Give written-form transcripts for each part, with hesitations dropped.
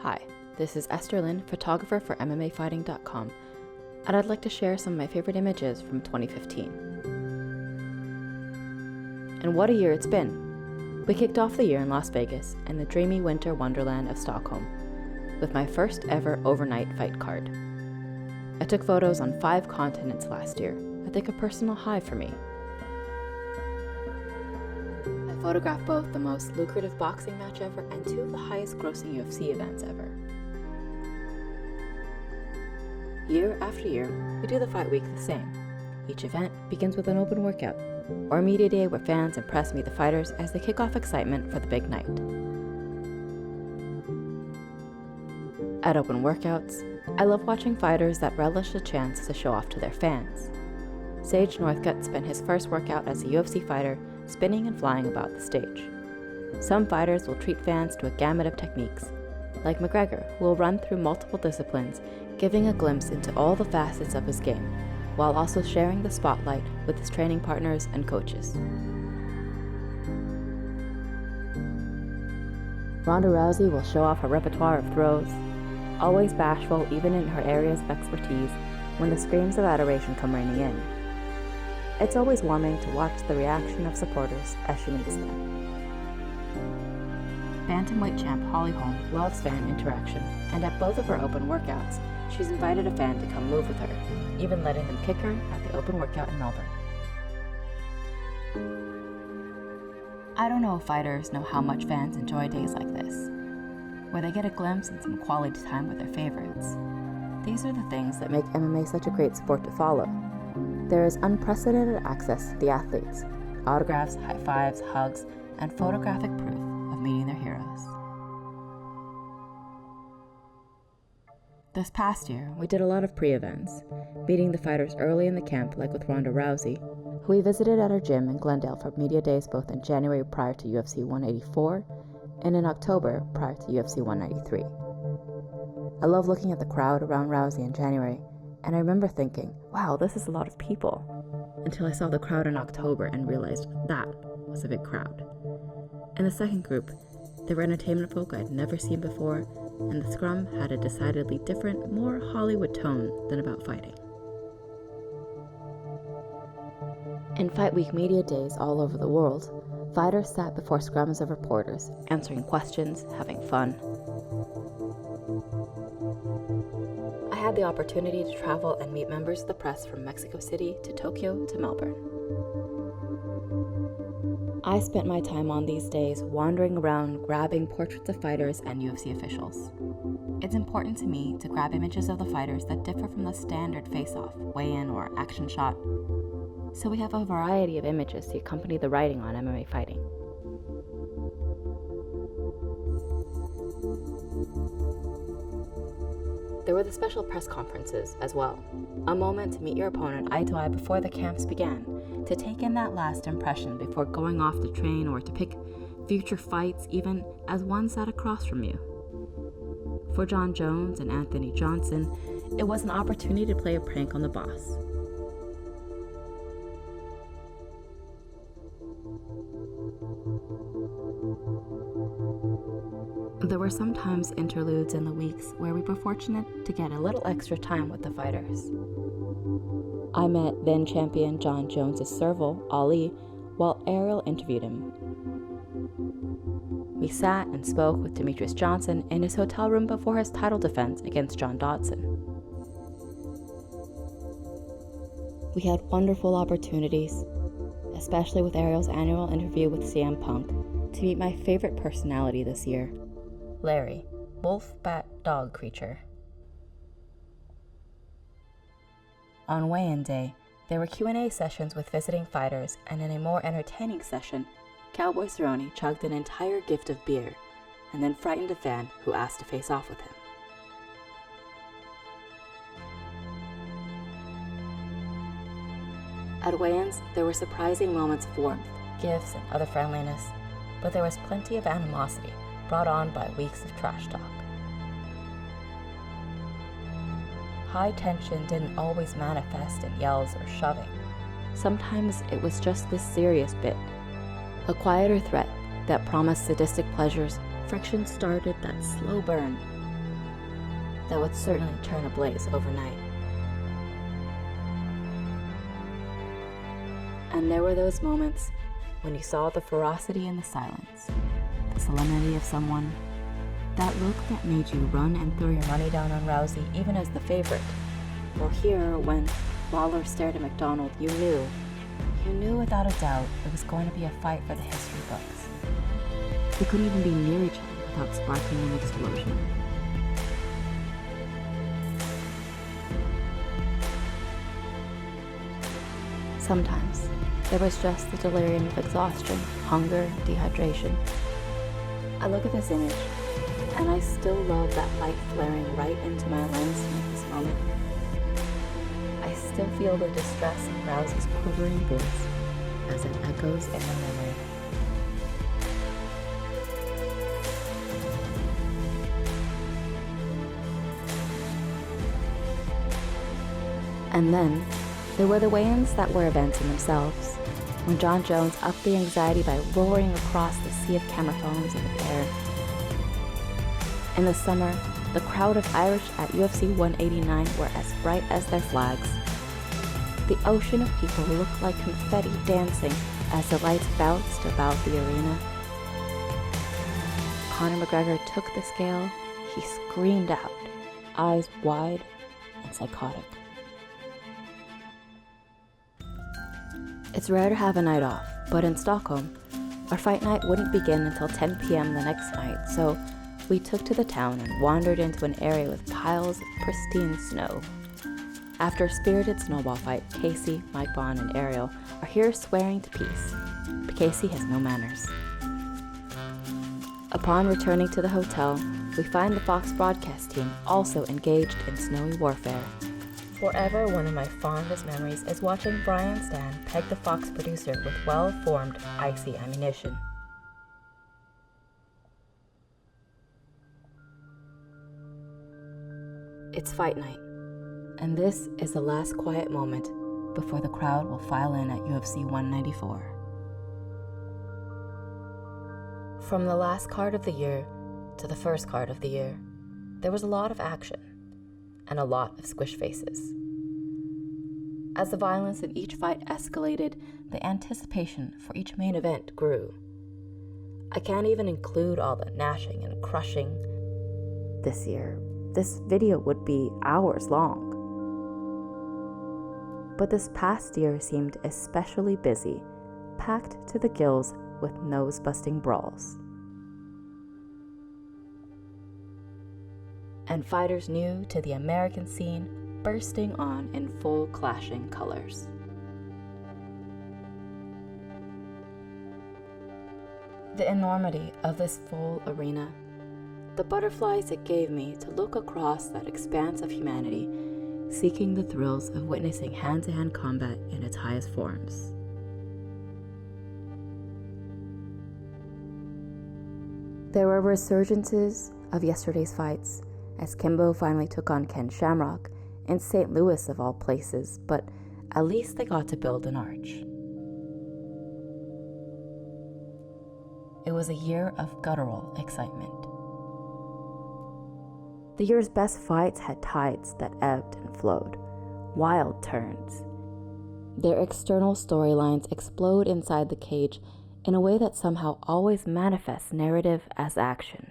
Hi, this is Esther, photographer for MMAfighting.com, and I'd like to share some of my favorite images from 2015. And what a year it's been! We kicked off the year in Las Vegas and the dreamy winter wonderland of Stockholm with my first ever overnight fight card. I took photos on 5 continents last year, I think a personal high for me. I photographed both the most lucrative boxing match ever and 2 of the highest grossing UFC events ever. Year after year, we do the fight week the same. Each event begins with an open workout, or a media day where fans and press meet the fighters as they kick off excitement for the big night. At open workouts, I love watching fighters that relish the chance to show off to their fans. Sage Northcutt spent his first workout as a UFC fighter spinning and flying about the stage. Some fighters will treat fans to a gamut of techniques, like McGregor, who will run through multiple disciplines, giving a glimpse into all the facets of his game, while also sharing the spotlight with his training partners and coaches. Ronda Rousey will show off her repertoire of throws, always bashful even in her areas of expertise when the screams of adoration come raining in. It's always warming to watch the reaction of supporters as she meets them. Bantamweight champ Holly Holm loves fan interaction, and at both of her open workouts, she's invited a fan to come move with her, even letting them kick her at the open workout in Melbourne. I don't know if fighters know how much fans enjoy days like this, where they get a glimpse and some quality time with their favorites. These are the things that make MMA such a great sport to follow. There is unprecedented access to the athletes, autographs, high fives, hugs, and photographic proof of meeting their heroes. This past year, we did a lot of pre-events, meeting the fighters early in the camp like with Ronda Rousey, who we visited at our gym in Glendale for media days both in January prior to UFC 184 and in October prior to UFC 193. I love looking at the crowd around Rousey in January, and I remember thinking, wow, this is a lot of people, until I saw the crowd in October and realized that was a big crowd. In the second group, there were entertainment folk I'd never seen before, and the scrum had a decidedly different, more Hollywood tone than about fighting. In Fight Week media days all over the world, fighters sat before scrums of reporters, answering questions, having fun. I had the opportunity to travel and meet members of the press from Mexico City to Tokyo to Melbourne. I spent my time on these days wandering around grabbing portraits of fighters and UFC officials. It's important to me to grab images of the fighters that differ from the standard face-off, weigh-in, or action shot. So we have a variety of images to accompany the writing on MMA fighting. There were the special press conferences as well, a moment to meet your opponent eye to eye before the camps began, to take in that last impression before going off to train or to pick future fights even as one sat across from you. For Jon Jones and Anthony Johnson, it was an opportunity to play a prank on the boss. There were sometimes interludes in the weeks where we were fortunate to get a little extra time with the fighters. I met then champion Jon Jones' serval, Ali, while Ariel interviewed him. We sat and spoke with Demetrius Johnson in his hotel room before his title defense against John Dodson. We had wonderful opportunities, especially with Ariel's annual interview with CM Punk, to meet my favorite personality this year, Larry, wolf, bat, dog creature. On weigh-in day, there were Q&A sessions with visiting fighters, and in a more entertaining session, Cowboy Cerrone chugged an entire gift of beer, and then frightened a fan who asked to face off with him. At weigh-ins, there were surprising moments of warmth, gifts, and other friendliness, but there was plenty of animosity, brought on by weeks of trash talk. High tension didn't always manifest in yells or shoving. Sometimes it was just this serious bit, a quieter threat that promised sadistic pleasures. Friction started that slow burn, that would certainly turn ablaze overnight. And there were those moments when you saw the ferocity in the silence, the solemnity of someone, that look that made you run and throw your money down on Rousey even as the favorite. Or here, when Lawler stared at MacDonald, you knew without a doubt it was going to be a fight for the history books. They couldn't even be near each other without sparking an explosion. Sometimes there was just the delirium of exhaustion, hunger, dehydration. I look at this image, and I still love that light flaring right into my lens in this moment. I still feel the distress in Rousey's quivering voice as it echoes in my memory. And then, there were the weigh-ins that were events in themselves, when John Jones upped the anxiety by roaring across the sea of camera phones in the air. In the summer, the crowd of Irish at UFC 189 were as bright as their flags. The ocean of people looked like confetti dancing as the lights bounced about the arena. Conor McGregor took the scale. He screamed out, eyes wide and psychotic. It's rare to have a night off, but in Stockholm, our fight night wouldn't begin until 10 p.m. the next night, so we took to the town and wandered into an area with piles of pristine snow. After a spirited snowball fight, Casey, Mike Bond, and Ariel are here swearing to peace, but Casey has no manners. Upon returning to the hotel, we find the Fox broadcast team also engaged in snowy warfare. Forever, one of my fondest memories is watching Brian Stan peg the Fox producer with well-formed, icy ammunition. It's fight night, and this is the last quiet moment before the crowd will file in at UFC 194. From the last card of the year to the first card of the year, there was a lot of action and a lot of squish faces. As the violence in each fight escalated, the anticipation for each main event grew. I can't even include all the gnashing and crushing. This year, this video would be hours long. But this past year seemed especially busy, packed to the gills with nose-busting brawls. And fighters new to the American scene bursting on in full clashing colors. The enormity of this full arena, the butterflies it gave me to look across that expanse of humanity, seeking the thrills of witnessing hand-to-hand combat in its highest forms. There were resurgences of yesterday's fights, as Kimbo finally took on Ken Shamrock in St. Louis of all places, but at least they got to build an arch. It was a year of guttural excitement. The year's best fights had tides that ebbed and flowed, wild turns. Their external storylines explode inside the cage in a way that somehow always manifests narrative as action.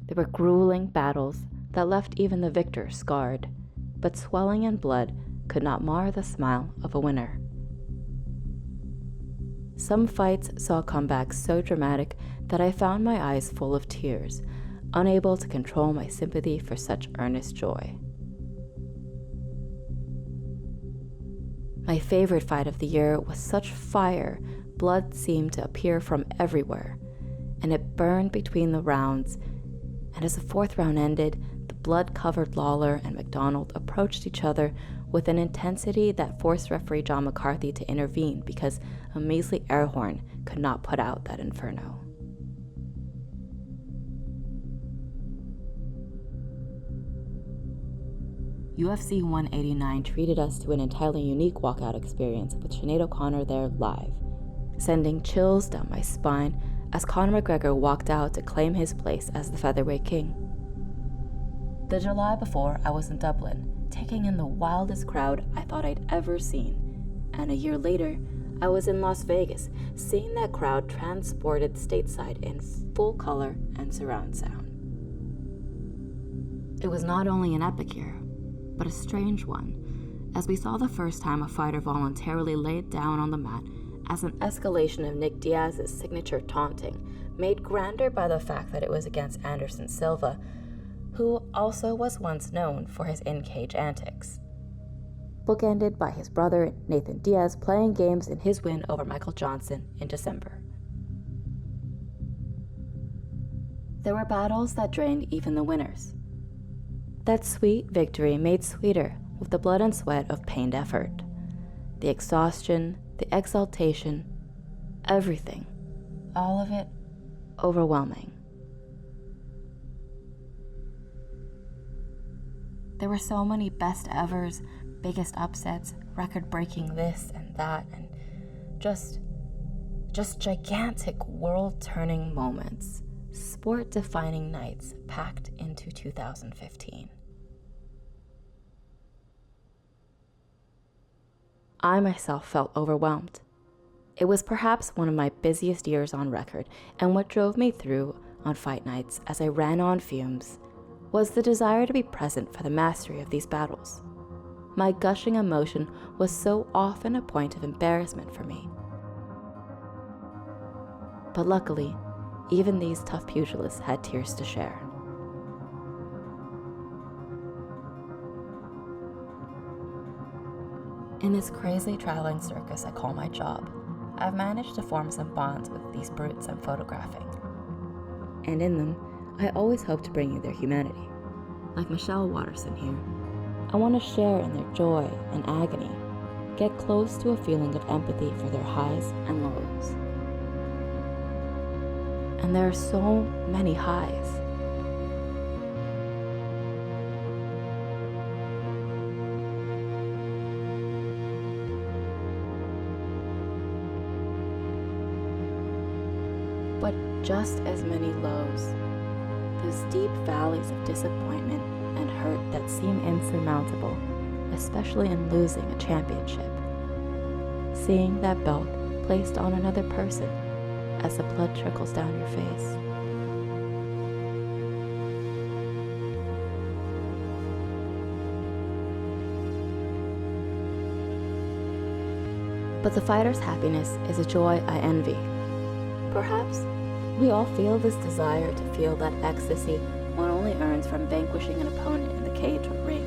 There were grueling battles that left even the victor scarred, but swelling in blood could not mar the smile of a winner. Some fights saw comebacks so dramatic that I found my eyes full of tears, unable to control my sympathy for such earnest joy. My favorite fight of the year was such fire, blood seemed to appear from everywhere, and it burned between the rounds. And as the fourth round ended, the blood-covered Lawler and MacDonald approached each other with an intensity that forced referee John McCarthy to intervene because a measly air horn could not put out that inferno. UFC 189 treated us to an entirely unique walkout experience with Sinead O'Connor there live, sending chills down my spine as Conor McGregor walked out to claim his place as the featherweight king. The July before, I was in Dublin, taking in the wildest crowd I thought I'd ever seen, and a year later, I was in Las Vegas, seeing that crowd transported stateside in full color and surround sound. It was not only an epic year, but a strange one, as we saw the first time a fighter voluntarily laid down on the mat as an escalation of Nick Diaz's signature taunting, made grander by the fact that it was against Anderson Silva, who also was once known for his in-cage antics. Bookended by his brother Nathan Diaz playing games in his win over Michael Johnson in December. There were battles that drained even the winners. That sweet victory made sweeter with the blood and sweat of pained effort. The exhaustion, the exaltation, everything, all of it overwhelming. There were so many best evers, biggest upsets, record-breaking this and that, and just gigantic world-turning moments, sport-defining nights packed into 2015. I myself felt overwhelmed. It was perhaps one of my busiest years on record, and what drove me through on fight nights as I ran on fumes was the desire to be present for the mastery of these battles. My gushing emotion was so often a point of embarrassment for me. But luckily, even these tough pugilists had tears to share. In this crazy traveling circus I call my job, I've managed to form some bonds with these brutes I'm photographing. And in them, I always hope to bring you their humanity. Like Michelle Watterson here, I want to share in their joy and agony, get close to a feeling of empathy for their highs and lows. And there are so many highs. But just as many lows, those deep valleys of disappointment and hurt that seem insurmountable, especially in losing a championship. Seeing that belt placed on another person as the blood trickles down your face. But the fighter's happiness is a joy I envy. Perhaps we all feel this desire to feel that ecstasy one only earns from vanquishing an opponent in the cage or ring.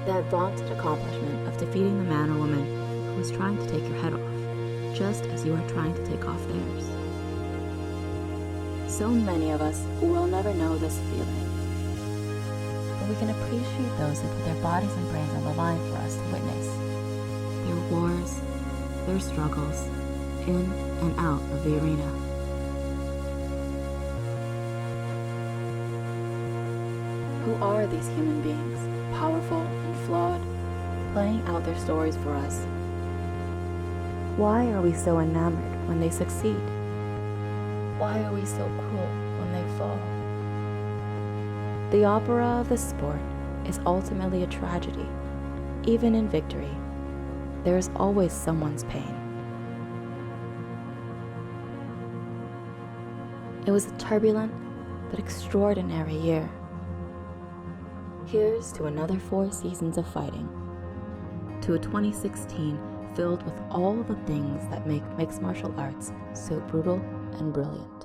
That vaunted accomplishment of defeating the man or woman who is trying to take your head off, just as you are trying to take off theirs. So many of us will never know this feeling, but we can appreciate those who put their bodies and brains on the line for us to witness. Their wars, their struggles, in and out of the arena. Who are these human beings, powerful and flawed, playing out their stories for us? Why are we so enamored when they succeed? Why are we so cruel when they fall? The opera of the sport is ultimately a tragedy. Even in victory, there is always someone's pain. It was a turbulent but extraordinary year. Here's to another 4 seasons of fighting, to a 2016 filled with all the things that make mixed martial arts so brutal and brilliant.